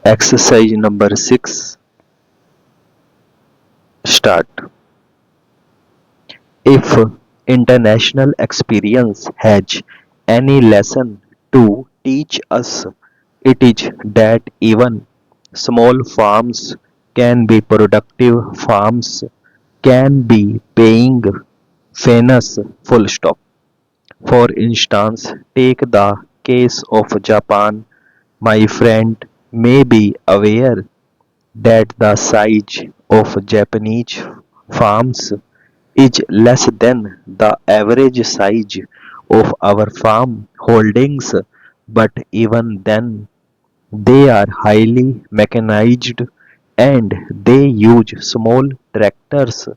Exercise number 6. Start. If international experience has any lesson to teach us, it is that even small farms can be productive farms, can be paying fairness. Full stop. For instance, take the case of Japan. My friend may be aware that the size of Japanese farms is less than the average size of our farm holdings, but even then they are highly mechanized and they use small tractors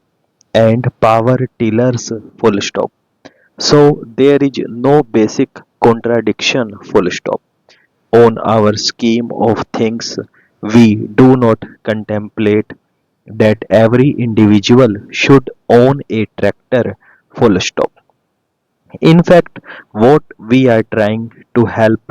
and power tillers. Full stop. So there is no basic contradiction. Full stop. On our scheme of things, we do not contemplate that every individual should own a tractor. Full stop. In fact, what we are trying to help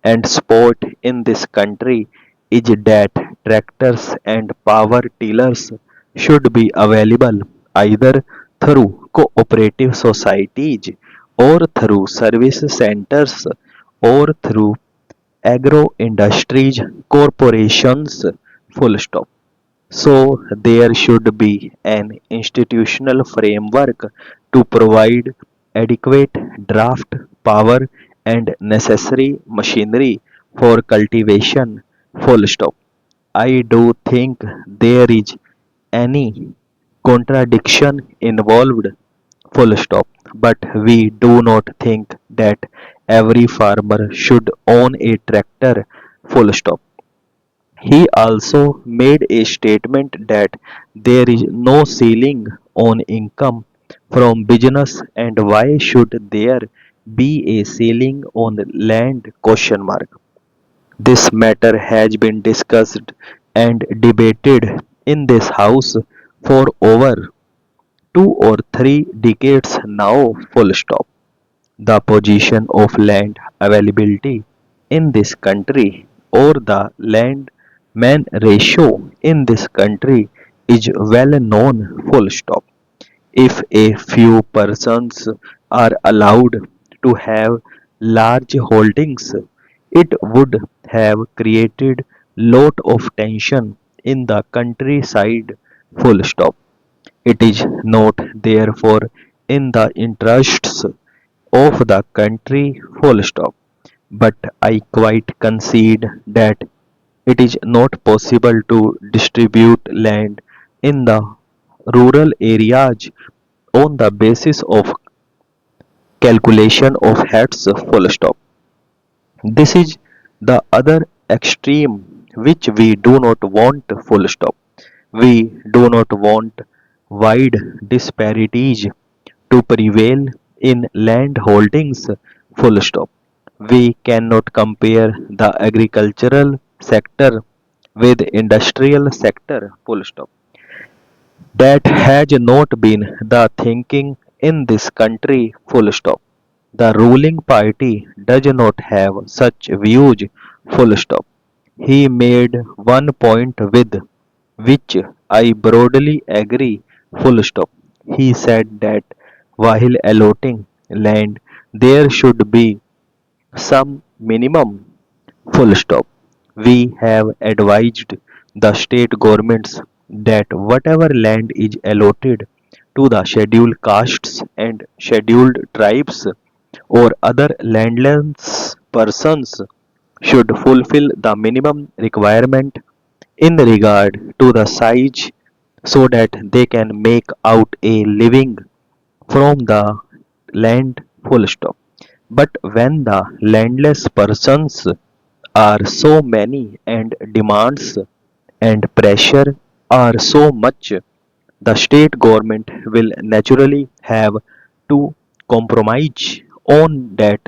and support in this country is that tractors and power tillers should be available either through cooperative societies or through service centers or through agro industries corporations. Full stop. So there should be an institutional framework to provide adequate draft power and necessary machinery for cultivation. Full stop. I do think there is any contradiction involved. Full stop. But we do not think that every farmer should own a tractor. Full stop. He also made a statement that there is no ceiling on income from business and why should there be a ceiling on land? Question mark. This matter has been discussed and debated in this house for over 2 or 3 decades now. Full stop. The position of land availability in this country or the land man ratio in this country is well known. Full stop. If a few persons are allowed to have large holdings, it would have created lot of tension in the countryside. Full stop. It is not therefore in the interests of the country. Full stop. But I quite concede that it is not possible to distribute land in the rural areas on the basis of calculation of heads. Full stop. This is the other extreme which we do not want. Full stop. We do not want wide disparities to prevail in land holdings. Full stop. We cannot compare the agricultural sector with industrial sector. Full stop. That has not been the thinking in this country. Full stop. The ruling party does not have such views. Full stop. He made one point with which I broadly agree. Full stop. He said that while allotting land, there should be some minimum. Full stop. We have advised the state governments that whatever land is allotted to the scheduled castes and scheduled tribes or other landless persons should fulfill the minimum requirement in regard to the size so that they can make out a living from the land. Full stop. But when the landless persons are so many and demands and pressure are so much, the state government will naturally have to compromise on that,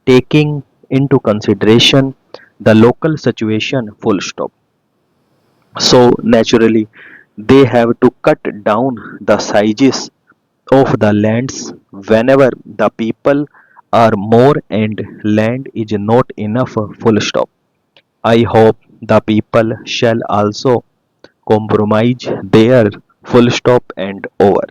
taking into consideration the local situation. Full stop. So naturally they have to cut down the sizes of the lands whenever the people are more and land is not enough. Full stop. I hope The people shall also compromise their full stop and over.